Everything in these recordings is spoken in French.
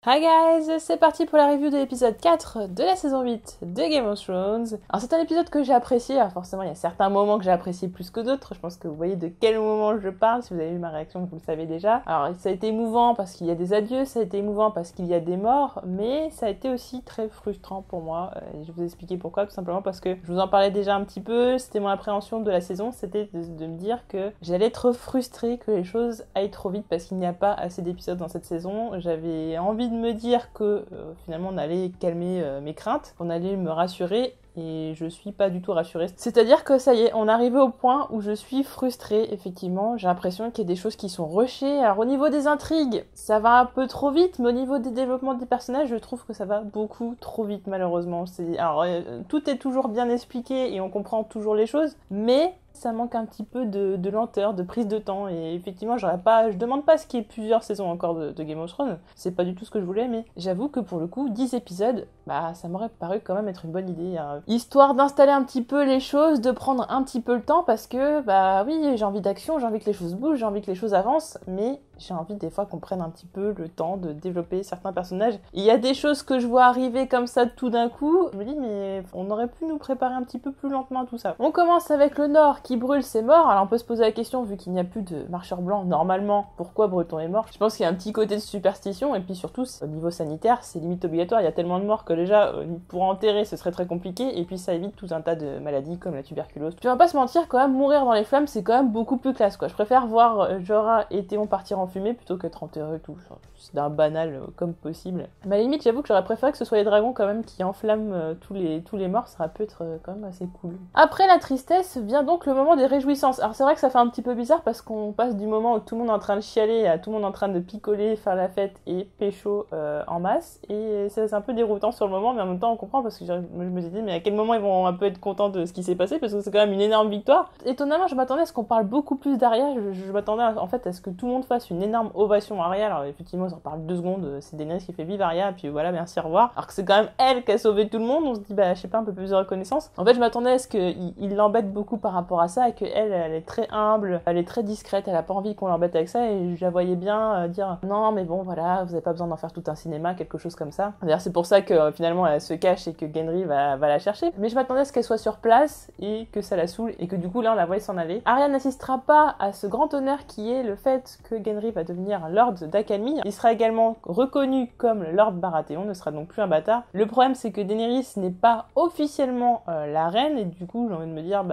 Hi guys, c'est parti pour la review de l'épisode 4 de la saison 8 de Game of Thrones. Alors c'est un épisode que j'ai apprécié, alors forcément il y a certains moments que j'ai apprécié plus que d'autres, je pense que vous voyez de quel moment je parle, si vous avez vu ma réaction vous le savez déjà. Alors ça a été émouvant parce qu'il y a des adieux, ça a été émouvant parce qu'il y a des morts, mais ça a été aussi très frustrant pour moi, et je vais vous expliquer pourquoi, tout simplement parce que je vous en parlais déjà un petit peu, c'était mon appréhension de la saison, c'était de me dire que j'allais être frustrée que les choses aillent trop vite parce qu'il n'y a pas assez d'épisodes dans cette saison. J'avais envie de me dire que finalement on allait calmer mes craintes, qu'on allait me rassurer, et je suis pas du tout rassurée. C'est-à-dire que ça y est, on est arrivé au point où je suis frustrée, effectivement. J'ai l'impression qu'il y a des choses qui sont rushées. Alors au niveau des intrigues, ça va un peu trop vite, mais au niveau des développements des personnages, je trouve que ça va beaucoup trop vite, malheureusement. Alors tout est toujours bien expliqué et on comprend toujours les choses, mais ça manque un petit peu de lenteur, de prise de temps, et effectivement je demande pas ce qu'il y ait plusieurs saisons encore de Game of Thrones, c'est pas du tout ce que je voulais, mais j'avoue que pour le coup 10 épisodes, ça m'aurait paru quand même être une bonne idée, hein. Histoire d'installer un petit peu les choses, de prendre un petit peu le temps, parce que oui, j'ai envie d'action, j'ai envie que les choses bougent, j'ai envie que les choses avancent, mais j'ai envie des fois qu'on prenne un petit peu le temps de développer certains personnages. Il y a des choses que je vois arriver comme ça tout d'un coup, je me dis mais on aurait pu nous préparer un petit peu plus lentement à tout ça. On commence avec le Nord qui brûle ses morts. Alors on peut se poser la question, vu qu'il n'y a plus de marcheurs blancs normalement, pourquoi brûle-t-on les morts? Je pense qu'il y a un petit côté de superstition, et puis surtout au niveau sanitaire c'est limite obligatoire, il y a tellement de morts que déjà pour enterrer ce serait très compliqué, et puis ça évite tout un tas de maladies comme la tuberculose. Puis on va pas se mentir, quand même mourir dans les flammes c'est quand même beaucoup plus classe quoi. Je préfère voir Jorah et Théon partir en fumée plutôt qu'être enterré et tout. C'est d'un banal comme possible. Mais à la limite j'avoue que j'aurais préféré que ce soit les dragons quand même qui enflamment tous les morts, ça aurait pu être quand même assez cool. Après la tristesse vient donc le moment des réjouissances. Alors c'est vrai que ça fait un petit peu bizarre parce qu'on passe du moment où tout le monde est en train de chialer à tout le monde en train de picoler, faire la fête et pécho en masse, et c'est un peu déroutant sur le moment, mais en même temps on comprend parce que je me suis dit mais à quel moment ils vont un peu être contents de ce qui s'est passé, parce que c'est quand même une énorme victoire. Étonnamment je m'attendais à ce qu'on parle beaucoup plus d'Arya, je m'attendais en fait à ce que tout le monde fasse une énorme ovation à Arya. Alors effectivement ça en parle 2 secondes, c'est Daenerys qui fait vive Arya, et puis voilà, merci, au revoir, alors que c'est quand même elle qui a sauvé tout le monde. On se dit je sais pas, un peu plus de reconnaissance. En fait je m'attendais à ce qu'il l'embête beaucoup par rapport à ça, et qu'elle est très humble, elle est très discrète, elle a pas envie qu'on l'embête avec ça, et je la voyais bien dire non mais bon voilà, vous avez pas besoin d'en faire tout un cinéma, quelque chose comme ça. D'ailleurs c'est pour ça que finalement elle se cache et que Gendry va la chercher, mais je m'attendais à ce qu'elle soit sur place et que ça la saoule, et que du coup là on la voit s'en aller. Arya n'assistera pas à ce grand honneur qui est le fait que Gendry va devenir Lord d'Academy. Il sera également reconnu comme Lord Baratheon, ne sera donc plus un bâtard. Le problème c'est que Daenerys n'est pas officiellement la reine, et du coup j'ai envie de me dire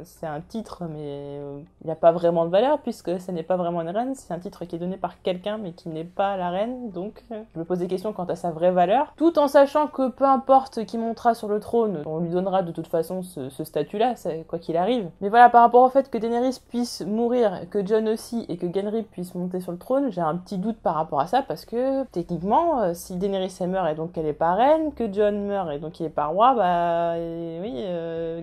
c'est un titre mais il n'a pas vraiment de valeur puisque ça n'est pas vraiment une reine, c'est un titre qui est donné par quelqu'un mais qui n'est pas la reine, donc je me pose des questions quant à sa vraie valeur, tout en sachant que peu importe qui montera sur le trône, on lui donnera de toute façon ce statut-là, quoi qu'il arrive. Mais voilà, par rapport au fait que Daenerys puisse mourir, que Jon aussi, et que Gendry puisse monter sur le trône, j'ai un petit doute par rapport à ça, parce que techniquement, si Daenerys elle meurt et donc elle est pas reine, que Jon meurt et donc il est pas roi,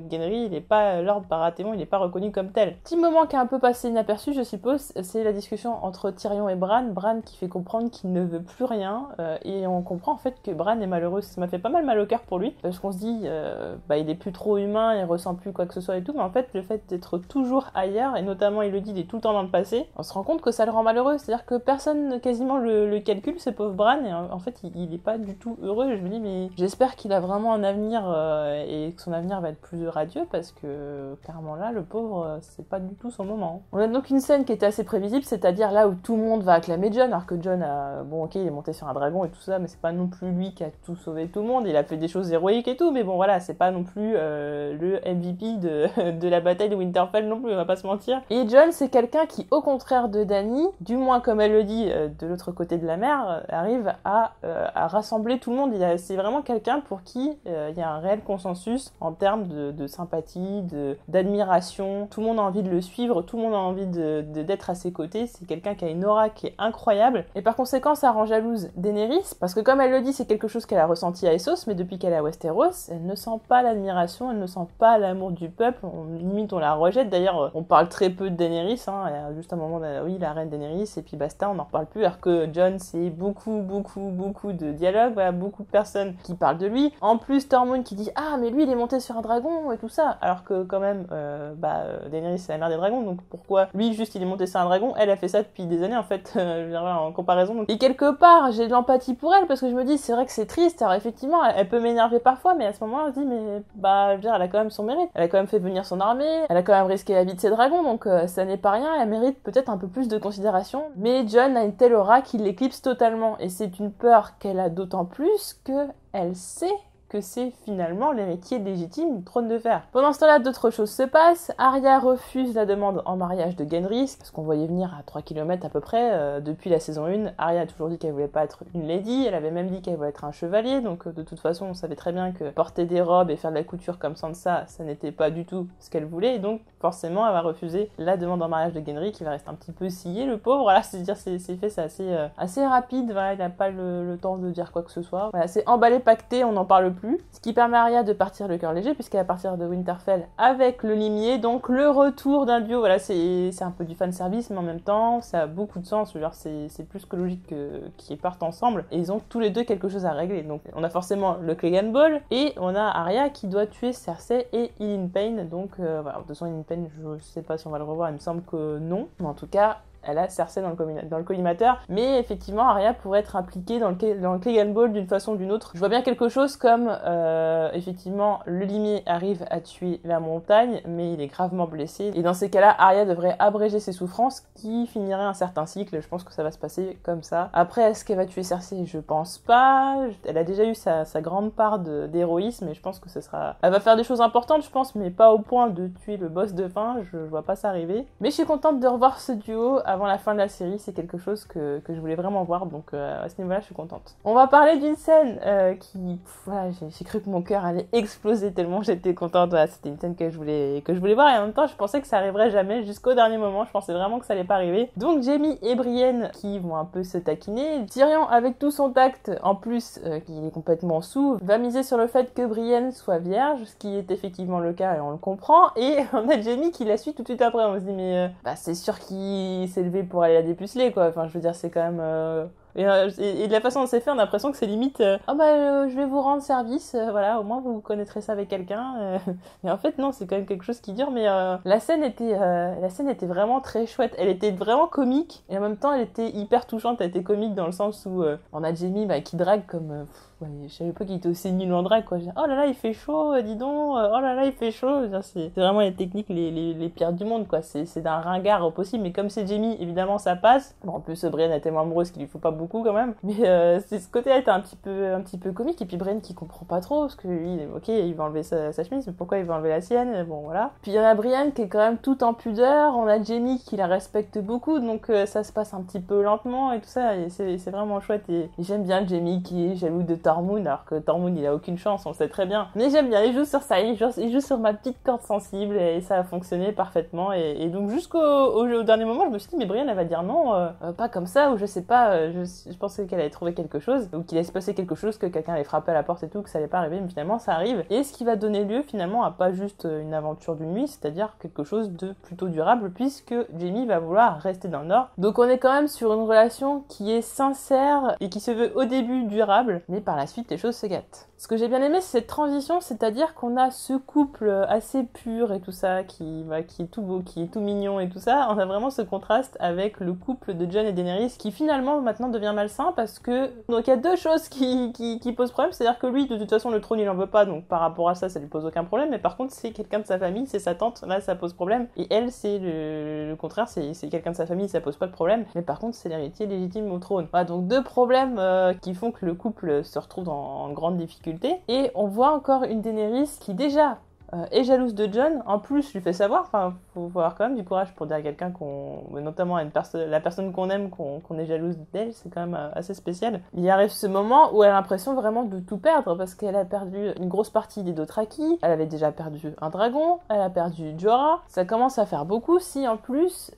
Gendry il est pas Lord Baratheon, il est pas reconnu comme tel. Petit moment qui a un peu passé inaperçu, je suppose, c'est la discussion entre Tyrion et Bran. Bran qui fait comprendre qu'il ne veut plus rien, et on comprend en fait que Bran est malheureux. Ça m'a fait pas mal au cœur pour lui, parce qu'on se dit il est plus trop humain, il ressent plus quoi que ce soit et tout, mais en fait le fait d'être toujours ailleurs, et notamment il le dit, il est tout le temps dans le passé, on se rend compte que ça le rend malheureux. C'est-à-dire que personne quasiment le calcule, ce pauvre Bran, et en fait il est pas du tout heureux. Je me dis mais j'espère qu'il a vraiment un avenir, et que son avenir va être plus radieux, parce que clairement là le pauvre c'est pas du tout son moment. On a donc une scène qui était assez prévisible, c'est-à-dire là où tout le monde va acclamer Jon, alors que Jon il est monté sur un dragon et tout ça, mais c'est pas non plus lui qui a tout sauvé tout le monde, il a fait des choses héroïques et tout, mais bon voilà, c'est pas non plus le MVP de la bataille de Winterfell non plus, on va pas se mentir. Et Jon c'est quelqu'un qui, au contraire de Dany, du moins comme elle le dit de l'autre côté de la mer, arrive à rassembler tout le monde. C'est vraiment quelqu'un pour qui il y a un réel consensus en termes de sympathie, d'admiration, tout le monde a envie de le suivre, tout le monde a envie d'être à ses côtés. C'est quelqu'un qui a une aura qui est incroyable, et par conséquent ça rend jalouse Daenerys, parce que comme elle le dit, c'est quelque chose qu'elle a ressenti à Essos, mais depuis qu'elle est à Westeros, elle ne sent pas l'admiration, elle ne sent pas l'amour du peuple, limite on la rejette. D'ailleurs on parle très peu de Daenerys, juste un moment, oui la reine Daenerys, Daenerys et puis basta, on n'en reparle plus. Alors que Jon, c'est beaucoup de dialogues, voilà, beaucoup de personnes qui parlent de lui. En plus, Tormund qui dit « Ah, mais lui, il est monté sur un dragon et tout ça », alors que quand même, Daenerys, c'est la mère des dragons, donc pourquoi lui, juste, il est monté sur un dragon, elle a fait ça depuis des années, en fait, je veux dire, en comparaison. Donc. Et quelque part, j'ai de l'empathie pour elle, parce que je me dis, c'est vrai que c'est triste, alors effectivement, elle peut m'énerver parfois, mais à ce moment-là, on se dit, mais, je veux dire, elle a quand même son mérite. Elle a quand même fait venir son armée, elle a quand même risqué la vie de ses dragons, donc ça n'est pas rien, elle mérite peut-être un peu plus de considération. Mais Jon a une telle aura qu'il l'éclipse totalement, et c'est une peur qu'elle a d'autant plus que elle sait que c'est finalement l'héritier légitime du trône de fer. Pendant ce temps-là, d'autres choses se passent. Arya refuse la demande en mariage de Gendry, parce qu'on voyait venir à 3 km à peu près. Depuis la saison 1, Arya a toujours dit qu'elle voulait pas être une lady, elle avait même dit qu'elle voulait être un chevalier, donc de toute façon, on savait très bien que porter des robes et faire de la couture comme Sansa, ça n'était pas du tout ce qu'elle voulait, et donc forcément, elle va refuser la demande en mariage de Gendry, qui va rester un petit peu scié, le pauvre. Voilà, c'est-à-dire, c'est assez rapide, voilà, il n'a pas le temps de dire quoi que ce soit. Voilà, c'est emballé, pacté, on n'en parle plus. Ce qui permet à Arya de partir le cœur léger, puisqu'elle va partir de Winterfell avec le limier, donc le retour d'un duo. Voilà, c'est un peu du fanservice, mais en même temps, ça a beaucoup de sens. Genre, c'est plus que logique qu'ils partent ensemble, et ils ont tous les deux quelque chose à régler. Donc, on a forcément le Clegane Ball, et on a Arya qui doit tuer Cersei et Ilyn Payne. Donc, voilà, de toute façon, Ilyn Payne, je sais pas si on va le revoir, il me semble que non. Mais en tout cas, elle a Cersei dans le collimateur, mais effectivement Arya pourrait être impliquée dans le Clegane Ball d'une façon ou d'une autre. Je vois bien quelque chose comme effectivement le limier arrive à tuer la montagne, mais il est gravement blessé, et dans ces cas-là Arya devrait abréger ses souffrances qui finiraient un certain cycle. Je pense que ça va se passer comme ça. Après, est-ce qu'elle va tuer Cersei? Je pense pas. Elle a déjà eu sa grande part d'héroïsme, et je pense que elle va faire des choses importantes, je pense, mais pas au point de tuer le boss de fin. Je vois pas ça arriver, mais je suis contente de revoir ce duo avant la fin de la série. C'est quelque chose que je voulais vraiment voir, donc à ce niveau-là, je suis contente. On va parler d'une scène voilà, j'ai cru que mon cœur allait exploser tellement j'étais contente. Voilà, c'était une scène que je voulais voir, et en même temps, je pensais que ça arriverait jamais jusqu'au dernier moment. Je pensais vraiment que ça allait pas arriver. Donc, Jaime et Brienne qui vont un peu se taquiner. Tyrion, avec tout son tact, en plus, qui est complètement saoul, va miser sur le fait que Brienne soit vierge, ce qui est effectivement le cas, et on le comprend. Et on a Jaime qui la suit tout de suite après. On se dit, mais c'est sûr qu'il s'est levé pour aller la dépuceler, quoi. Enfin, je veux dire, c'est quand même... Et de la façon dont c'est fait, on a l'impression que c'est limite je vais vous rendre service, voilà, au moins vous connaîtrez ça avec quelqu'un. Et en fait non, c'est quand même quelque chose qui dure. Mais la scène était vraiment très chouette. Elle était vraiment comique, et en même temps elle était hyper touchante. Elle était comique dans le sens où on a Jaime qui drague comme je savais pas qu'il était aussi nul en drague, quoi. Je dis, oh là là, il fait chaud, dis donc, oh là là, il fait chaud. C'est vraiment les techniques les pires du monde, quoi. C'est d'un ringard au possible, mais comme c'est Jaime, évidemment, ça passe. Bon, en plus, Brienne a tellement amoureuse qu'il lui faut pas beaucoup, quand même. Mais ce côté-là était un petit peu comique, et puis Brienne qui comprend pas trop, parce que lui, ok, il va enlever sa chemise, mais pourquoi il va enlever la sienne? Bon, voilà. Puis il y en a Brienne qui est quand même tout en pudeur, on a Jaime qui la respecte beaucoup, donc ça se passe un petit peu lentement, et tout ça, et c'est vraiment chouette, et j'aime bien Jaime qui est jaloux de Tormund, alors que Tormund il a aucune chance, on le sait très bien. Mais j'aime bien, il joue sur ça, il joue sur ma petite corde sensible, et ça a fonctionné parfaitement. Et donc jusqu'au dernier moment, je me suis dit, mais Brienne elle va dire non, pas comme ça, ou je sais pas, je pensais qu'elle allait trouver quelque chose, ou qu'il allait se passer quelque chose, que quelqu'un allait frapper à la porte et tout, que ça allait pas arriver, mais finalement ça arrive. Et ce qui va donner lieu finalement à pas juste une aventure d'une nuit, c'est-à-dire quelque chose de plutôt durable, puisque Jaime va vouloir rester dans le Nord. Donc on est quand même sur une relation qui est sincère et qui se veut au début durable, mais par la suite les choses se gâtent. Ce que j'ai bien aimé, c'est cette transition, c'est-à-dire qu'on a ce couple assez pur et tout ça, qui est tout beau, qui est tout mignon et tout ça. On a vraiment ce contraste avec le couple de Jon et Daenerys, qui finalement maintenant devient malsain, parce que... Donc il y a deux choses qui posent problème, c'est-à-dire que lui, de toute façon, le trône, il en veut pas, donc par rapport à ça, ça lui pose aucun problème, mais par contre, c'est quelqu'un de sa famille, c'est sa tante, là, ça pose problème. Et elle, c'est le contraire, c'est quelqu'un de sa famille, ça pose pas de problème, mais par contre, c'est l'héritier légitime au trône. Voilà, donc deux problèmes qui font que le couple se retrouve en grande difficulté. Et on voit encore une Daenerys qui déjà est jalouse de Jon, en plus lui fait savoir, enfin faut avoir quand même du courage pour dire à quelqu'un notamment à la personne qu'on aime, qu'on est jalouse d'elle, c'est quand même assez spécial. Il arrive ce moment où elle a l'impression vraiment de tout perdre, parce qu'elle a perdu une grosse partie des Dothraki, elle avait déjà perdu un dragon, elle a perdu Jorah, ça commence à faire beaucoup si en plus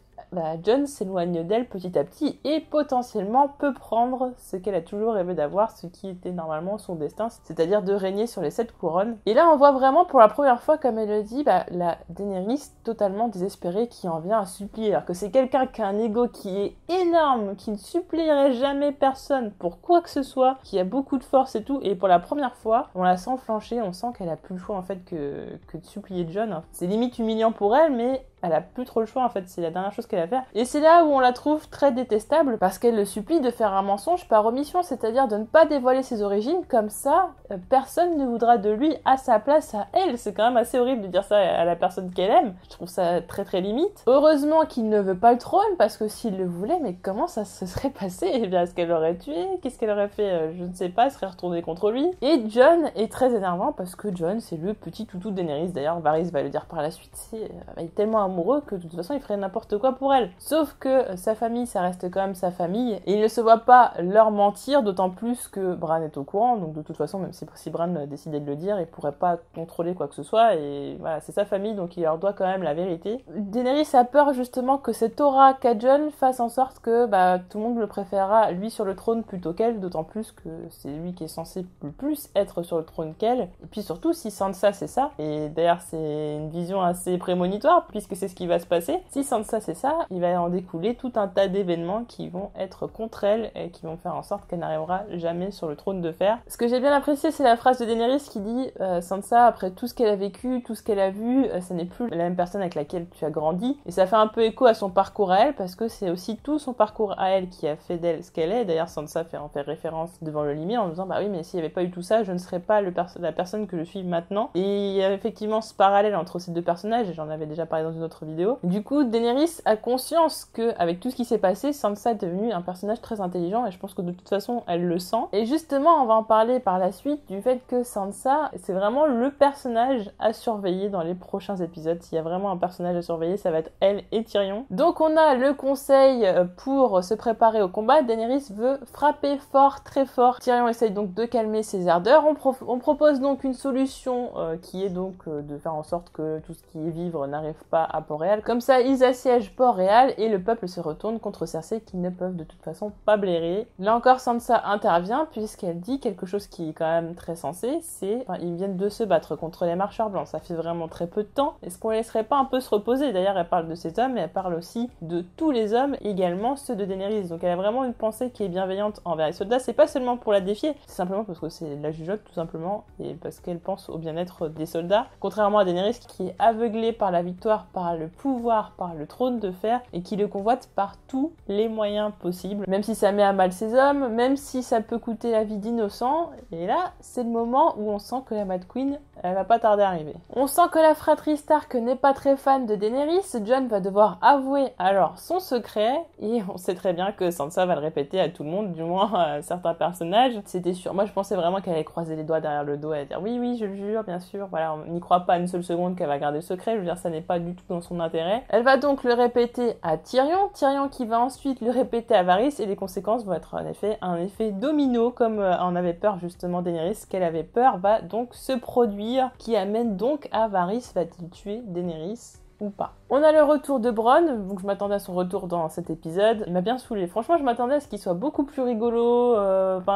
Jon s'éloigne d'elle petit à petit et potentiellement peut prendre ce qu'elle a toujours rêvé d'avoir, ce qui était normalement son destin, c'est-à-dire de régner sur les 7 couronnes. Et là on voit vraiment pour la première fois, comme elle le dit, la Daenerys totalement désespérée qui en vient à supplier, alors que c'est quelqu'un qui a un ego qui est énorme, qui ne supplierait jamais personne pour quoi que ce soit, qui a beaucoup de force et tout, et pour la première fois on la sent flancher, on sent qu'elle a plus le choix en fait que de supplier Jon. C'est limite humiliant pour elle, mais elle a plus trop le choix en fait, c'est la dernière chose qu'elle a à faire. Et c'est là où on la trouve très détestable parce qu'elle le supplie de faire un mensonge par omission, c'est-à-dire de ne pas dévoiler ses origines, comme ça personne ne voudra de lui à sa place à elle. C'est quand même assez horrible de dire ça à la personne qu'elle aime, je trouve ça très très limite. Heureusement qu'il ne veut pas le trône parce que s'il le voulait, mais comment ça se serait passé? Eh bien, est-ce qu'elle l'aurait tué? Qu'est-ce qu'elle aurait fait? Je ne sais pas, elle serait retournée contre lui. Et Jon est très énervant parce que Jon c'est le petit toutou de Daenerys, d'ailleurs Varys va le dire par la suite, il est tellement amoureux que de toute façon il ferait n'importe quoi pour elle. Sauf que sa famille ça reste quand même sa famille et il ne se voit pas leur mentir, d'autant plus que Bran est au courant, donc de toute façon même si Bran décidait de le dire, il pourrait pas contrôler quoi que ce soit et voilà, c'est sa famille donc il leur doit quand même la vérité. Daenerys a peur justement que cette aura qu'a Jon fasse en sorte que tout le monde le préférera lui sur le trône plutôt qu'elle, d'autant plus que c'est lui qui est censé le plus être sur le trône qu'elle. Et puis surtout si Sansa c'est ça, et d'ailleurs c'est une vision assez prémonitoire puisque c'est ce qui va se passer, si Sansa c'est ça, il va en découler tout un tas d'événements qui vont être contre elle et qui vont faire en sorte qu'elle n'arrivera jamais sur le trône de fer. Ce que j'ai bien apprécié c'est la phrase de Daenerys qui dit Sansa, après tout ce qu'elle a vécu, tout ce qu'elle a vu, ça n'est plus la même personne avec laquelle tu as grandi, et ça fait un peu écho à son parcours à elle parce que c'est aussi tout son parcours à elle qui a fait d'elle ce qu'elle est. D'ailleurs Sansa fait en fait référence devant le Limir en disant oui mais s'il n'y avait pas eu tout ça je ne serais pas la personne que je suis maintenant. Et il y a effectivement ce parallèle entre ces deux personnages et j'en avais déjà parlé dans une autre vidéo. Du coup Daenerys a conscience que avec tout ce qui s'est passé, Sansa est devenue un personnage très intelligent et je pense que de toute façon elle le sent. Et justement on va en parler par la suite du fait que Sansa c'est vraiment le personnage à surveiller dans les prochains épisodes. S'il y a vraiment un personnage à surveiller ça va être elle et Tyrion. Donc on a le conseil pour se préparer au combat. Daenerys veut frapper fort, très fort. Tyrion essaye donc de calmer ses ardeurs. On propose donc une solution qui est donc de faire en sorte que tout ce qui est vivre n'arrive pas à Port-Réal. Comme ça, ils assiègent Port-Réal et le peuple se retourne contre Cersei qui ne peuvent de toute façon pas blairer. Là encore, Sansa intervient puisqu'elle dit quelque chose qui est quand même très sensé, c'est ils viennent de se battre contre les marcheurs blancs. Ça fait vraiment très peu de temps. Est-ce qu'on laisserait pas un peu se reposer? D'ailleurs, elle parle de cet homme, mais elle parle aussi de tous les hommes, également ceux de Daenerys. Donc elle a vraiment une pensée qui est bienveillante envers les soldats. C'est pas seulement pour la défier, c'est simplement parce que c'est la jugeote tout simplement et parce qu'elle pense au bien-être des soldats. Contrairement à Daenerys qui est aveuglée par la victoire, par le pouvoir, par le trône de fer et qui le convoite par tous les moyens possibles. Même si ça met à mal ses hommes, même si ça peut coûter la vie d'innocents. Et là, c'est le moment où on sent que la Mad Queen, elle va pas tarder à arriver. On sent que la fratrie Stark n'est pas très fan de Daenerys. Jon va devoir avouer alors son secret et on sait très bien que Sansa va le répéter à tout le monde, du moins à certains personnages. C'était sûr. Moi je pensais vraiment qu'elle allait croiser les doigts derrière le dos et dire oui je le jure bien sûr. Voilà, on n'y croit pas une seule seconde qu'elle va garder le secret. Je veux dire ça n'est pas du tout dans son intérêt. Elle va donc le répéter à Tyrion qui va ensuite le répéter à Varys et les conséquences vont être en effet un effet domino comme en avait peur justement Daenerys. Qu'elle avait peur va donc se produire qui amène donc à Varys va-t-il tuer Daenerys ou pas. On a le retour de Bronn, donc je m'attendais à son retour dans cet épisode. Il m'a bien saoulé. Franchement, je m'attendais à ce qu'il soit beaucoup plus rigolo.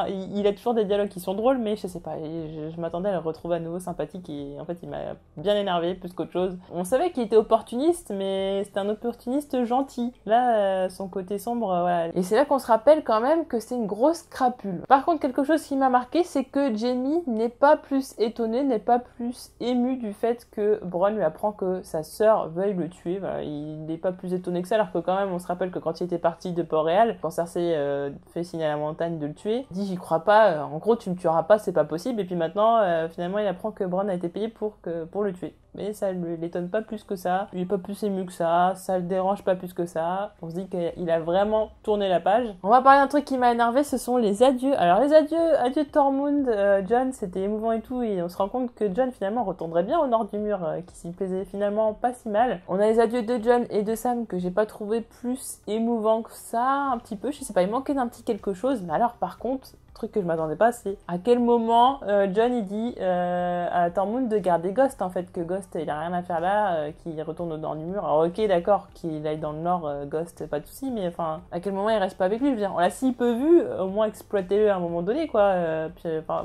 Il a toujours des dialogues qui sont drôles, mais je sais pas. Je m'attendais à le retrouver à nouveau sympathique et en fait, il m'a bien énervé plus qu'autre chose. On savait qu'il était opportuniste, mais c'était un opportuniste gentil. Là, son côté sombre, voilà. Et c'est là qu'on se rappelle quand même que c'est une grosse crapule. Par contre, quelque chose qui m'a marqué, c'est que Jaime n'est pas plus étonné, n'est pas plus ému du fait que Bronn lui apprend que sa sœur veuille le tuer. Voilà, il n'est pas plus étonné que ça, alors que quand même on se rappelle que quand il était parti de Port-Réal, quand Cersei fait signe à la montagne de le tuer, il dit j'y crois pas, en gros tu me tueras pas, c'est pas possible, et puis maintenant finalement il apprend que Bronn a été payé pour le tuer. Mais ça ne l'étonne pas plus que ça, il est pas plus ému que ça le dérange pas plus que ça, on se dit qu'il a vraiment tourné la page. On va parler d'un truc qui m'a énervé, ce sont les adieux. Alors les adieux de Tormund, Jon, c'était émouvant et tout, et on se rend compte que Jon finalement retournerait bien au nord du mur, qui s'y plaisait finalement pas si mal. On a les adieux de Jon et de Sam que j'ai pas trouvé plus émouvant que ça, un petit peu, je sais pas, il manquait d'un petit quelque chose, mais alors par contre, truc que je m'attendais pas, c'est à quel moment Jon il dit à Tormund de garder Ghost en fait, que Ghost il a rien à faire là, qu'il retourne dans le mur. Alors ok d'accord, qu'il aille dans le nord, Ghost pas de soucis, mais enfin à quel moment il reste pas avec lui, je veux dire, on l'a si peu vu, au moins exploitez-le à un moment donné quoi.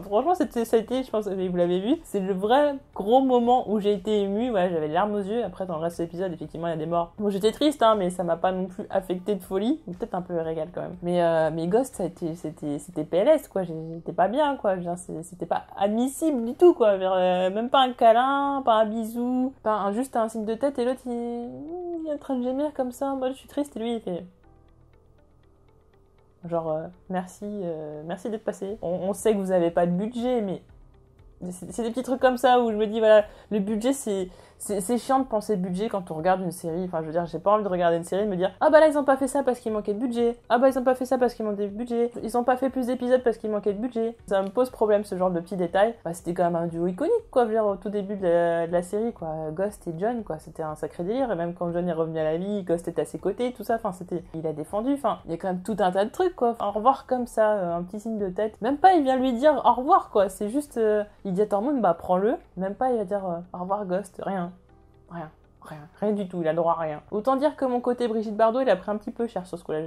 Franchement ça a été, je pense que vous l'avez vu, c'est le vrai gros moment où j'ai été émue, ouais, j'avais les larmes aux yeux. Après dans le reste de l'épisode effectivement il y a des morts. Bon j'étais triste mais ça m'a pas non plus affecté de folie, peut-être un peu régal quand même. Mais Ghost c'était PLS quoi, j'étais pas bien quoi, c'était pas admissible du tout quoi, même pas un câlin, pas un bisou, juste un signe de tête et l'autre il est en train de gémir comme ça, moi je suis triste et lui il fait genre merci d'être passé. On sait que vous avez pas de budget mais c'est des petits trucs comme ça où je me dis voilà, le budget c'est chiant de penser budget quand on regarde une série. Enfin je veux dire, j'ai pas envie de regarder une série et de me dire ah bah là ils ont pas fait ça parce qu'il manquait de budget, ah bah ils ont pas fait ça parce qu'il manquait de budget, ils ont pas fait plus d'épisodes parce qu'il manquait de budget. Ça me pose problème ce genre de petits détails. Bah c'était quand même un duo iconique quoi, je veux dire, au tout début de la série quoi, Ghost et Jon quoi, c'était un sacré délire. Et même quand Jon est revenu à la vie, Ghost était à ses côtés, tout ça, enfin il a défendu, enfin il y a quand même tout un tas de trucs quoi. Au revoir comme ça, un petit signe de tête, même pas il vient lui dire au revoir quoi, c'est juste il dit à Tormund bah prends-le, même pas il va dire au revoir Ghost, rien du tout, il a le droit à rien. Autant dire que mon côté Brigitte Bardot, il a pris un petit peu cher sur ce coup-là,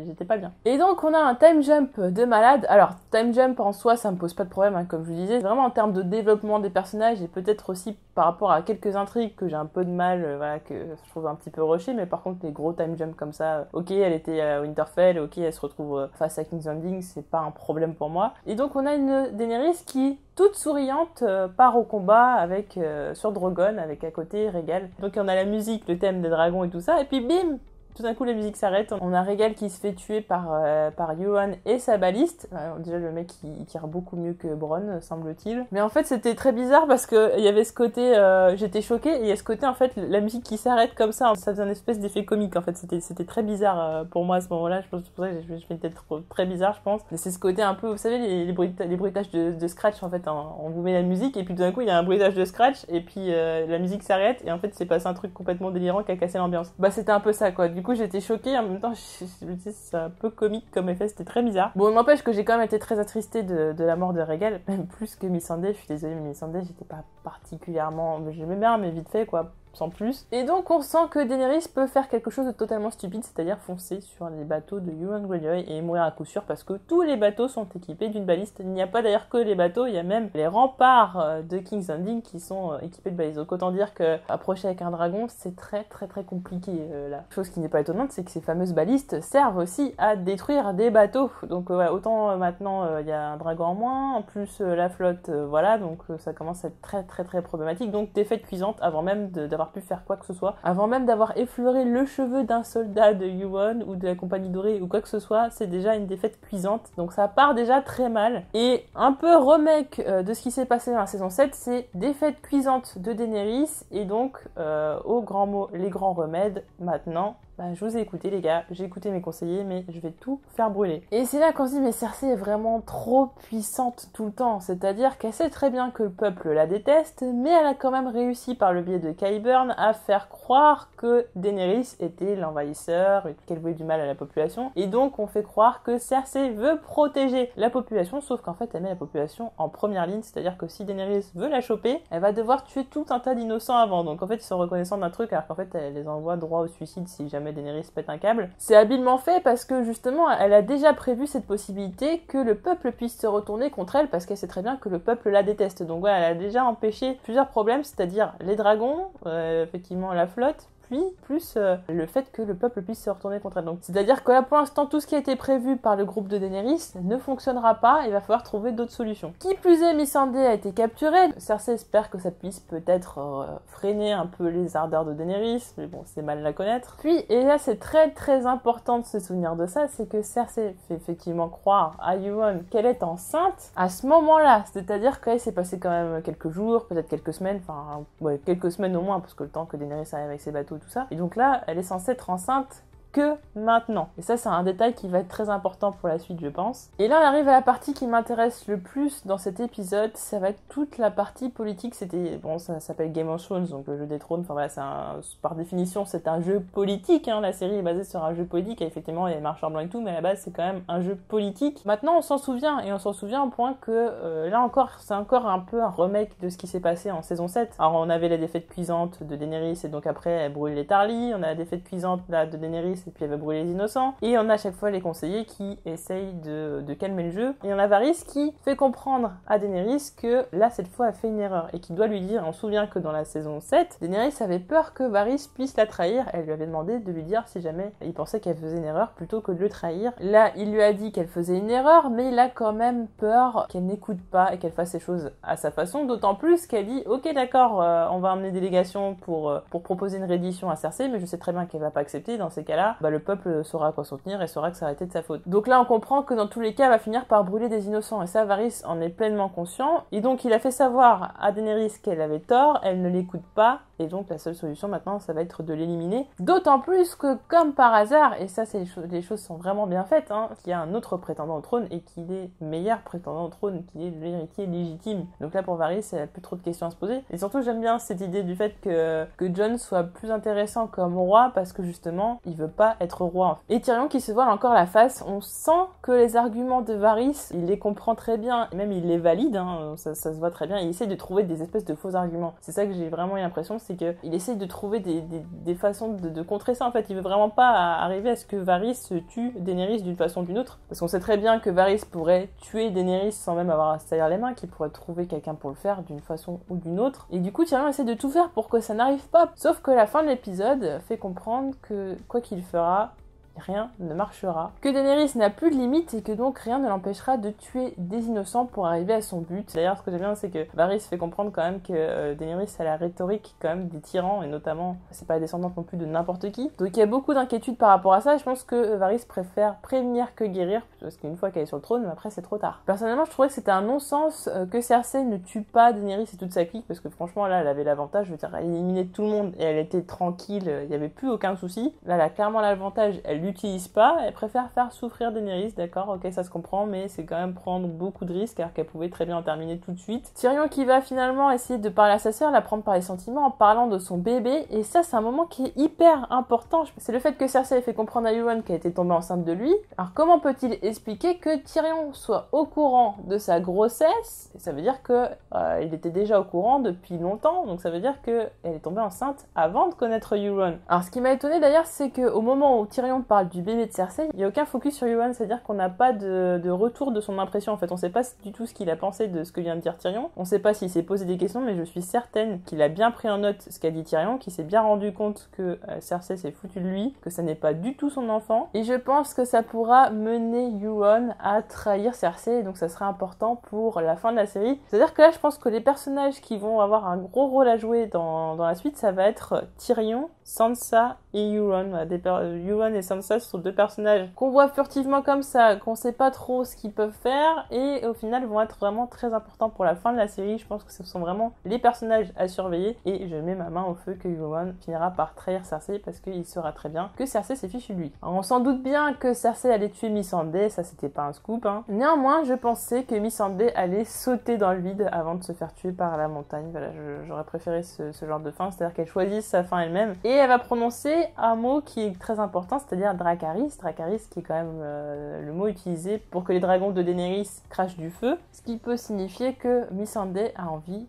j'étais pas bien. Et donc on a un time jump de malade. Alors, time jump en soi, ça me pose pas de problème, hein, comme je vous disais. Vraiment en termes de développement des personnages, et peut-être aussi par rapport à quelques intrigues que j'ai un peu de mal, voilà, que je trouve un petit peu rushé, mais par contre les gros time jump comme ça, ok, elle était à Winterfell, ok, elle se retrouve face à King's Landing, c'est pas un problème pour moi. Et donc on a une Daenerys qui, toute souriante, part au combat avec sur Drogon, avec à côté Rhaegal. Donc on a la musique, le thème des dragons et tout ça, et puis bim, tout d'un coup la musique s'arrête, on a Rhaegal qui se fait tuer par Euron et sa baliste. Déjà le mec il tire beaucoup mieux que Bronn semble-t-il. Mais en fait c'était très bizarre parce que il y avait ce côté, j'étais choquée, et il y a ce côté en fait la musique qui s'arrête comme ça faisait un espèce d'effet comique en fait, c'était très bizarre pour moi à ce moment-là, je pense que c'est pour ça que je fais une tête très bizarre je pense. Mais c'est ce côté un peu, vous savez les bruitages de scratch en fait, on vous met la musique et puis tout d'un coup il y a un bruitage de scratch et puis la musique s'arrête et en fait c'est passé un truc complètement délirant qui a cassé l'ambiance. Bah c'était un peu ça quoi, du coup j'étais choquée, en même temps je me disais c'est un peu comique comme effet, c'était très bizarre. Bon, n'empêche que j'ai quand même été très attristée de la mort de Rhaegal, même plus que Missandei, je suis désolée mais Missandei j'étais pas particulièrement, j'aimais bien mais vite fait quoi, sans plus. Et donc on sent que Daenerys peut faire quelque chose de totalement stupide, c'est-à-dire foncer sur les bateaux de Euron Greyjoy et mourir à coup sûr parce que tous les bateaux sont équipés d'une baliste. Il n'y a pas d'ailleurs que les bateaux, il y a même les remparts de King's Landing qui sont équipés de balistes. Donc autant dire que approcher avec un dragon c'est très compliqué là. Chose qui n'est pas étonnante, c'est que ces fameuses balistes servent aussi à détruire des bateaux. Donc ouais, autant maintenant il y a un dragon en moins, en plus la flotte voilà, donc ça commence à être très problématique. Donc défaite cuisante avant même d'avoir pu faire quoi que ce soit, avant même d'avoir effleuré le cheveu d'un soldat de Euron ou de la compagnie dorée ou quoi que ce soit, c'est déjà une défaite cuisante, donc ça part déjà très mal. Et un peu remake de ce qui s'est passé dans la saison 7, c'est défaite cuisante de Daenerys, et donc au grand mot, les grands remèdes, maintenant je vous ai écouté les gars, j'ai écouté mes conseillers, mais je vais tout faire brûler. Et c'est là qu'on se dit mais Cersei est vraiment trop puissante tout le temps, c'est-à-dire qu'elle sait très bien que le peuple la déteste, mais elle a quand même réussi par le biais de Qyburn à faire croire que Daenerys était l'envahisseur et qu'elle voulait du mal à la population, et donc on fait croire que Cersei veut protéger la population, sauf qu'en fait elle met la population en première ligne, c'est-à-dire que si Daenerys veut la choper, elle va devoir tuer tout un tas d'innocents avant, donc en fait ils sont reconnaissants d'un truc alors qu'en fait elle les envoie droit au suicide si jamais Daenerys pète un câble. C'est habilement fait parce que justement elle a déjà prévu cette possibilité que le peuple puisse se retourner contre elle parce qu'elle sait très bien que le peuple la déteste. Donc ouais, elle a déjà empêché plusieurs problèmes, c'est-à-dire les dragons, effectivement la flotte, puis plus le fait que le peuple puisse se retourner contre elle. Donc c'est-à-dire que là pour l'instant tout ce qui a été prévu par le groupe de Daenerys ne fonctionnera pas, il va falloir trouver d'autres solutions. Qui plus est, Missandei a été capturée, Cersei espère que ça puisse peut-être freiner un peu les ardeurs de Daenerys, mais bon c'est mal la connaître. Puis, et là c'est très important de se souvenir de ça, c'est que Cersei fait effectivement croire à Euron qu'elle est enceinte à ce moment-là, c'est-à-dire qu'il s'est passé quand même quelques jours, peut-être quelques semaines, quelques semaines au moins, parce que le temps que Daenerys arrive avec ses bateaux tout ça. Et donc là, elle est censée être enceinte que maintenant. Et ça, c'est un détail qui va être très important pour la suite, je pense. Et là, on arrive à la partie qui m'intéresse le plus dans cet épisode, ça va être toute la partie politique. Ça s'appelle Game of Thrones, donc le jeu des trônes, enfin voilà, par définition, c'est un jeu politique, hein. La série est basée sur un jeu politique, et effectivement, il y a les marcheurs blancs et tout, mais à la base, c'est quand même un jeu politique. Maintenant, on s'en souvient, et on s'en souvient au point que, là encore, c'est encore un peu un remake de ce qui s'est passé en saison 7. Alors, on avait la défaite cuisante de Daenerys, et donc après, elle brûle les Tarly, on a la défaite cuisante là, de Daenerys, et puis elle va brûler les innocents, et on a à chaque fois les conseillers qui essayent de calmer le jeu, et on a Varys qui fait comprendre à Daenerys que là, cette fois, elle fait une erreur, et qui doit lui dire, on se souvient que dans la saison 7, Daenerys avait peur que Varys puisse la trahir, elle lui avait demandé de lui dire si jamais il pensait qu'elle faisait une erreur plutôt que de le trahir. Là, il lui a dit qu'elle faisait une erreur, mais il a quand même peur qu'elle n'écoute pas et qu'elle fasse les choses à sa façon, d'autant plus qu'elle dit ok d'accord, on va emmener délégation pour proposer une reddition à Cersei, mais je sais très bien qu'elle va pas accepter. Dans ces cas-là, le peuple saura à quoi s'en tenir et saura que ça a été de sa faute. Donc là, on comprend que dans tous les cas, elle va finir par brûler des innocents, et ça, Varys en est pleinement conscient, et donc il a fait savoir à Daenerys qu'elle avait tort, elle ne l'écoute pas, et donc la seule solution maintenant, ça va être de l'éliminer. D'autant plus que, comme par hasard, et ça, les choses sont vraiment bien faites, hein, qu'il y a un autre prétendant au trône, et qu'il est meilleur prétendant au trône, qu'il est l'héritier légitime. Donc là, pour Varys, il n'y a plus trop de questions à se poser. Et surtout, j'aime bien cette idée du fait que Jon soit plus intéressant comme roi, parce que justement, il veut pas être roi. Et Tyrion qui se voile encore la face, on sent que les arguments de Varys, il les comprend très bien, et même il les valide, hein, ça se voit très bien, il essaie de trouver des espèces de faux arguments. C'est ça que j'ai vraiment eu l'impression, c'est qu'il essaie de trouver des façons de contrer ça, en fait. Il veut vraiment pas arriver à ce que Varys tue Daenerys d'une façon ou d'une autre, parce qu'on sait très bien que Varys pourrait tuer Daenerys sans même avoir à se tailler les mains, qu'il pourrait trouver quelqu'un pour le faire d'une façon ou d'une autre, et du coup Tyrion essaie de tout faire pour que ça n'arrive pas, sauf que la fin de l'épisode fait comprendre que quoi qu'il fera, rien ne marchera. Que Daenerys n'a plus de limite et que donc rien ne l'empêchera de tuer des innocents pour arriver à son but. D'ailleurs, ce que j'aime bien, c'est que Varys fait comprendre quand même que Daenerys a la rhétorique quand même des tyrans, et notamment, c'est pas la descendante non plus de n'importe qui. Donc il y a beaucoup d'inquiétudes par rapport à ça, et je pense que Varys préfère prévenir que guérir, parce qu'une fois qu'elle est sur le trône, après c'est trop tard. Personnellement, je trouvais que c'était un non-sens que Cersei ne tue pas Daenerys et toute sa clique, parce que franchement, là, elle avait l'avantage, je veux dire, elle éliminait tout le monde, et elle était tranquille, il n'y avait plus aucun souci. Là, elle a clairement l'avantage, elle l'utilise pas, elle préfère faire souffrir Daenerys, d'accord, ok, ça se comprend, mais c'est quand même prendre beaucoup de risques, alors qu'elle pouvait très bien en terminer tout de suite. Tyrion qui va finalement essayer de parler à sa sœur, la prendre par les sentiments en parlant de son bébé, et ça, c'est un moment qui est hyper important. C'est le fait que Cersei ait fait comprendre à Euron qu'elle était tombée enceinte de lui. Alors comment peut-il expliquer que Tyrion soit au courant de sa grossesse? Et ça veut dire que il était déjà au courant depuis longtemps, donc ça veut dire qu'elle est tombée enceinte avant de connaître Euron. Alors ce qui m'a étonné d'ailleurs, c'est qu'au moment où Tyrion parle du bébé de Cersei, il n'y a aucun focus sur Euron, c'est-à-dire qu'on n'a pas de retour de son impression. En fait, on sait pas du tout ce qu'il a pensé de ce que vient de dire Tyrion. On sait pas s'il s'est posé des questions, mais je suis certaine qu'il a bien pris en note ce qu'a dit Tyrion, qu'il s'est bien rendu compte que Cersei s'est foutue de lui, que ça n'est pas du tout son enfant. Et je pense que ça pourra mener Euron à trahir Cersei, et donc ça sera important pour la fin de la série. C'est-à-dire que là, je pense que les personnages qui vont avoir un gros rôle à jouer dans la suite, ça va être Tyrion, Sansa et Euron. Euron et Sansa sont deux personnages qu'on voit furtivement comme ça, qu'on sait pas trop ce qu'ils peuvent faire, et au final vont être vraiment très importants pour la fin de la série. Je pense que ce sont vraiment les personnages à surveiller, et je mets ma main au feu que Euron finira par trahir Cersei, parce qu'il saura très bien que Cersei s'est fichue de lui. Alors, on s'en doute bien que Cersei allait tuer Missandei, ça c'était pas un scoop, hein. Néanmoins, je pensais que Missandei allait sauter dans le vide avant de se faire tuer par la montagne. Voilà, j'aurais préféré ce genre de fin, c'est-à-dire qu'elle choisisse sa fin elle-même, et elle va prononcer un mot qui est très important, c'est-à-dire Dracarys qui est quand même le mot utilisé pour que les dragons de Daenerys crachent du feu, ce qui peut signifier que Missandei a envie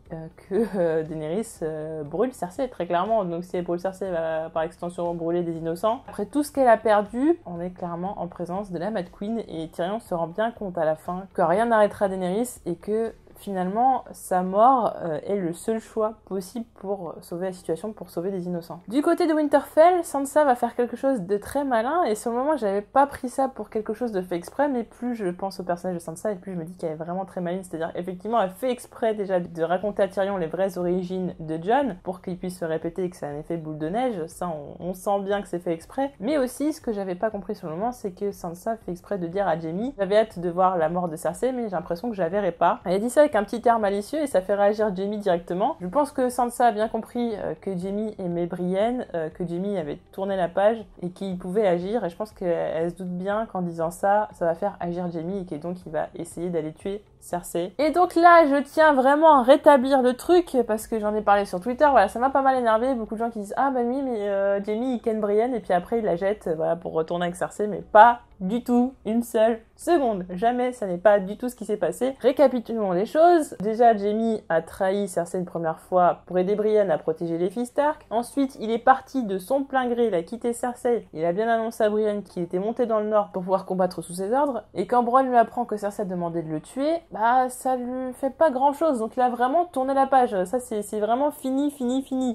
que Daenerys brûle Cersei, très clairement. Donc si elle brûle Cersei, elle va par extension brûler des innocents. Après tout ce qu'elle a perdu, on est clairement en présence de la Mad Queen, et Tyrion se rend bien compte à la fin que rien n'arrêtera Daenerys, et que finalement, sa mort est le seul choix possible pour sauver la situation, pour sauver des innocents. Du côté de Winterfell, Sansa va faire quelque chose de très malin, et sur le moment, j'avais pas pris ça pour quelque chose de fait exprès, mais plus je pense au personnage de Sansa, et plus je me dis qu'elle est vraiment très maligne. C'est-à-dire, effectivement, elle fait exprès déjà de raconter à Tyrion les vraies origines de Jon, pour qu'il puisse se répéter et que c'est un effet boule de neige. Ça, on sent bien que c'est fait exprès. Mais aussi, ce que j'avais pas compris sur le moment, c'est que Sansa fait exprès de dire à Jaime: j'avais hâte de voir la mort de Cersei, mais j'ai l'impression que je la verrai pas. Elle a dit ça avec un petit air malicieux et ça fait réagir Jaime directement. Je pense que Sansa a bien compris que Jaime aimait Brienne, que Jaime avait tourné la page et qu'il pouvait agir, et je pense qu'elle se doute bien qu'en disant ça va faire agir Jaime et que donc il va essayer d'aller tuer Cersei. Et donc là, je tiens vraiment à rétablir le truc parce que j'en ai parlé sur Twitter, voilà, ça m'a pas mal énervé, beaucoup de gens qui disent « Ah bah oui, mais Jaime il ken Brienne et puis après il la jette voilà, pour retourner avec Cersei », mais pas du tout, une seule seconde, jamais, ça n'est pas du tout ce qui s'est passé. Récapitulons les choses. Déjà, Jaime a trahi Cersei une première fois pour aider Brienne à protéger les filles Stark. Ensuite, il est parti de son plein gré, il a quitté Cersei, il a bien annoncé à Brienne qu'il était monté dans le nord pour pouvoir combattre sous ses ordres, et quand Bronn lui apprend que Cersei a demandé de le tuer, bah ça lui fait pas grand chose, donc il a vraiment tourné la page, ça c'est vraiment fini.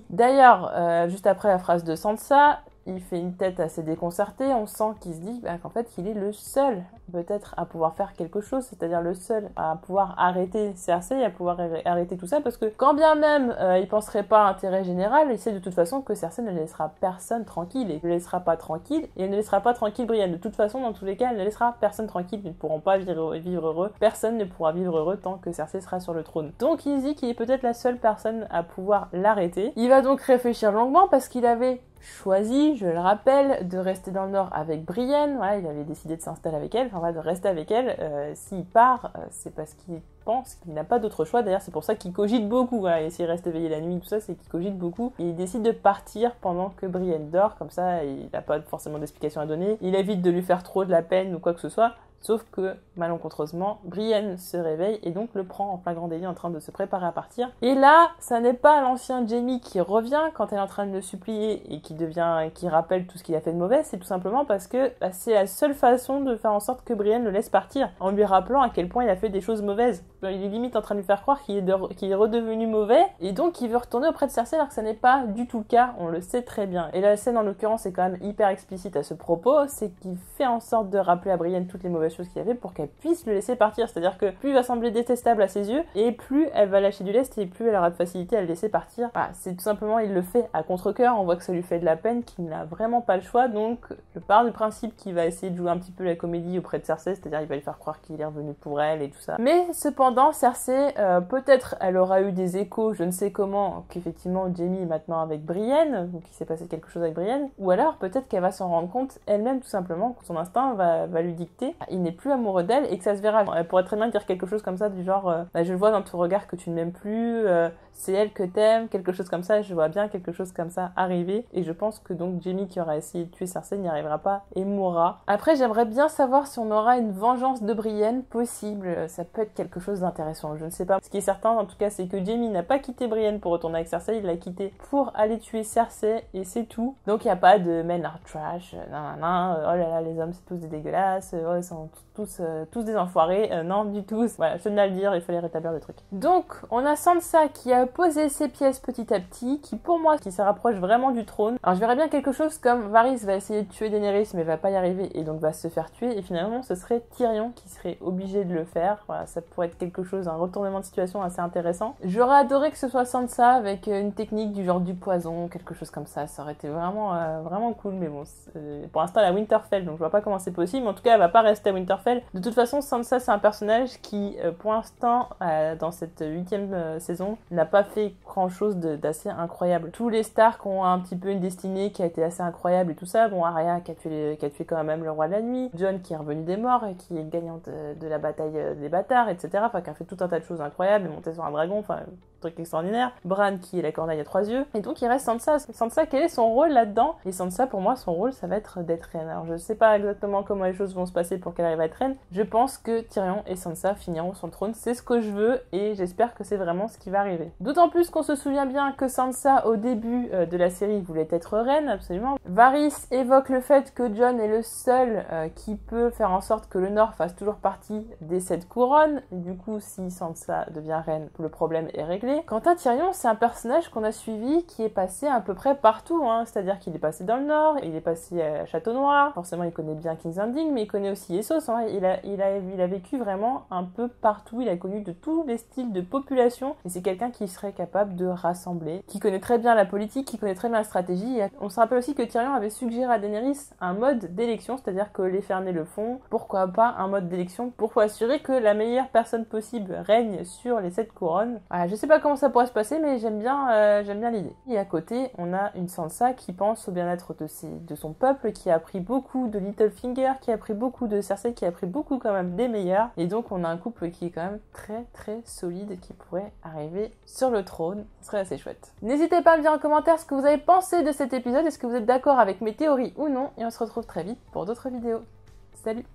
D'ailleurs, juste après la phrase de Sansa, il fait une tête assez déconcertée, on sent qu'il se dit qu'en fait il est le seul peut-être à pouvoir faire quelque chose, c'est-à-dire le seul à pouvoir arrêter Cersei, à pouvoir arrêter tout ça, parce que quand bien même il penserait pas à l'intérêt général, il sait de toute façon que Cersei ne laissera personne tranquille, et ne laissera pas tranquille, et elle ne laissera pas tranquille Brienne. De toute façon, dans tous les cas, elle ne laissera personne tranquille, ils ne pourront pas vivre heureux, personne ne pourra vivre heureux tant que Cersei sera sur le trône. Donc il se dit qu'il est peut-être la seule personne à pouvoir l'arrêter. Il va donc réfléchir longuement parce qu'il avait choisi, je le rappelle, de rester dans le nord avec Brienne, voilà, il avait décidé de s'installer avec elle, enfin voilà, de rester avec elle. S'il part, c'est parce qu'il pense qu'il n'a pas d'autre choix, d'ailleurs c'est pour ça qu'il cogite beaucoup, voilà, et s'il reste éveillé la nuit, tout ça, c'est qu'il cogite beaucoup, et il décide de partir pendant que Brienne dort, comme ça il n'a pas forcément d'explication à donner, il évite de lui faire trop de la peine ou quoi que ce soit. Sauf que, malencontreusement, Brienne se réveille et donc le prend en plein grand délit en train de se préparer à partir. Et là, ça n'est pas l'ancien Jaime qui revient quand elle est en train de le supplier et qui rappelle tout ce qu'il a fait de mauvais, c'est tout simplement parce que c'est la seule façon de faire en sorte que Brienne le laisse partir, en lui rappelant à quel point il a fait des choses mauvaises. Il est limite en train de lui faire croire qu'il est redevenu mauvais, et donc il veut retourner auprès de Cersei alors que ça n'est pas du tout le cas, on le sait très bien. Et la scène en l'occurrence est quand même hyper explicite à ce propos, c'est qu'il fait en sorte de rappeler à Brienne toutes les mauvaises choses qu'il a fait pour qu'elle puisse le laisser partir, c'est-à-dire que plus il va sembler détestable à ses yeux, et plus elle va lâcher du lest, et plus elle aura de facilité à le laisser partir. Voilà, c'est tout simplement, il le fait à contre-cœur, on voit que ça lui fait de la peine, qu'il n'a vraiment pas le choix, donc je pars du principe qu'il va essayer de jouer un petit peu la comédie auprès de Cersei, c'est-à-dire il va lui faire croire qu'il est revenu pour elle et tout ça. Mais cependant, Cersei, peut-être elle aura eu des échos, je ne sais comment, qu'effectivement Jaime est maintenant avec Brienne, ou qu'il s'est passé quelque chose avec Brienne, ou alors peut-être qu'elle va s'en rendre compte elle-même tout simplement, que son instinct va lui dicter, il n'est plus amoureux d'elle et que ça se verra. Elle pourrait très bien dire quelque chose comme ça du genre je vois dans ton regard que tu ne m'aimes plus, c'est elle que t'aimes, quelque chose comme ça, je vois bien quelque chose comme ça arriver, et je pense que donc Jaime qui aura essayé de tuer Cersei n'y arrivera pas et mourra. Après j'aimerais bien savoir si on aura une vengeance de Brienne possible, ça peut être quelque chose d'intéressant, je ne sais pas. Ce qui est certain en tout cas c'est que Jaime n'a pas quitté Brienne pour retourner avec Cersei, il l'a quitté pour aller tuer Cersei et c'est tout. Donc il n'y a pas de men are trash, oh là là les hommes c'est tous des dégueulasses, oh ils sont tous des enfoirés, non du tout, voilà, je tenais à le dire, il fallait rétablir le truc. Donc on a Sansa qui a posé ses pièces petit à petit, qui pour moi qui se rapproche vraiment du trône. Alors je verrais bien quelque chose comme Varys va essayer de tuer Daenerys mais va pas y arriver et donc va se faire tuer, et finalement ce serait Tyrion qui serait obligé de le faire. Voilà, ça pourrait être quelque chose, un retournement de situation assez intéressant. J'aurais adoré que ce soit Sansa avec une technique du genre du poison, quelque chose comme ça aurait été vraiment vraiment cool, mais bon, pour l'instant elle est à Winterfell donc je vois pas comment c'est possible, mais en tout cas elle va pas rester à Winterfell. De toute façon Sansa c'est un personnage qui pour l'instant dans cette 8e saison n'a pas fait grand chose d'assez incroyable. Tous les Stark ont un petit peu une destinée qui a été assez incroyable et tout ça. Bon, Arya qui a tué quand même le roi de la nuit, Jon qui est revenu des morts et qui est gagnant de la bataille des bâtards, etc. Enfin qui a fait tout un tas de choses incroyables, est monté sur un dragon, enfin truc extraordinaire. Bran qui est la corneille à 3 yeux, et donc il reste Sansa. Sansa, quel est son rôle là-dedans? Et Sansa, pour moi, son rôle ça va être d'être reine. Alors je sais pas exactement comment les choses vont se passer pour qu'elle arrive à être reine. Je pense que Tyrion et Sansa finiront sur le trône, c'est ce que je veux et j'espère que c'est vraiment ce qui va arriver. D'autant plus qu'on se souvient bien que Sansa au début de la série voulait être reine, absolument. Varys évoque le fait que Jon est le seul qui peut faire en sorte que le Nord fasse toujours partie des 7 couronnes, et du coup si Sansa devient reine, le problème est réglé. mêlée. Quant à Tyrion, c'est un personnage qu'on a suivi qui est passé à peu près partout, hein. C'est-à-dire qu'il est passé dans le Nord, il est passé à Château Noir, forcément il connaît bien King's Landing, mais il connaît aussi Essos, hein. Il a vécu vraiment un peu partout, il a connu de tous les styles de population, et c'est quelqu'un qui serait capable de rassembler, qui connaît très bien la politique, qui connaît très bien la stratégie. Et on se rappelle aussi que Tyrion avait suggéré à Daenerys un mode d'élection, c'est-à-dire que les Ferney le font, pourquoi pas un mode d'élection pour assurer que la meilleure personne possible règne sur les 7 couronnes. Voilà, je sais pas comment ça pourrait se passer, mais j'aime bien l'idée. Et à côté, on a une Sansa qui pense au bien-être de son peuple, qui a appris beaucoup de Littlefinger, qui a appris beaucoup de Cersei, qui a appris beaucoup quand même des meilleurs. Et donc on a un couple qui est quand même très très solide, qui pourrait arriver sur le trône. Ce serait assez chouette. N'hésitez pas à me dire en commentaire ce que vous avez pensé de cet épisode, est-ce que vous êtes d'accord avec mes théories ou non, et on se retrouve très vite pour d'autres vidéos. Salut!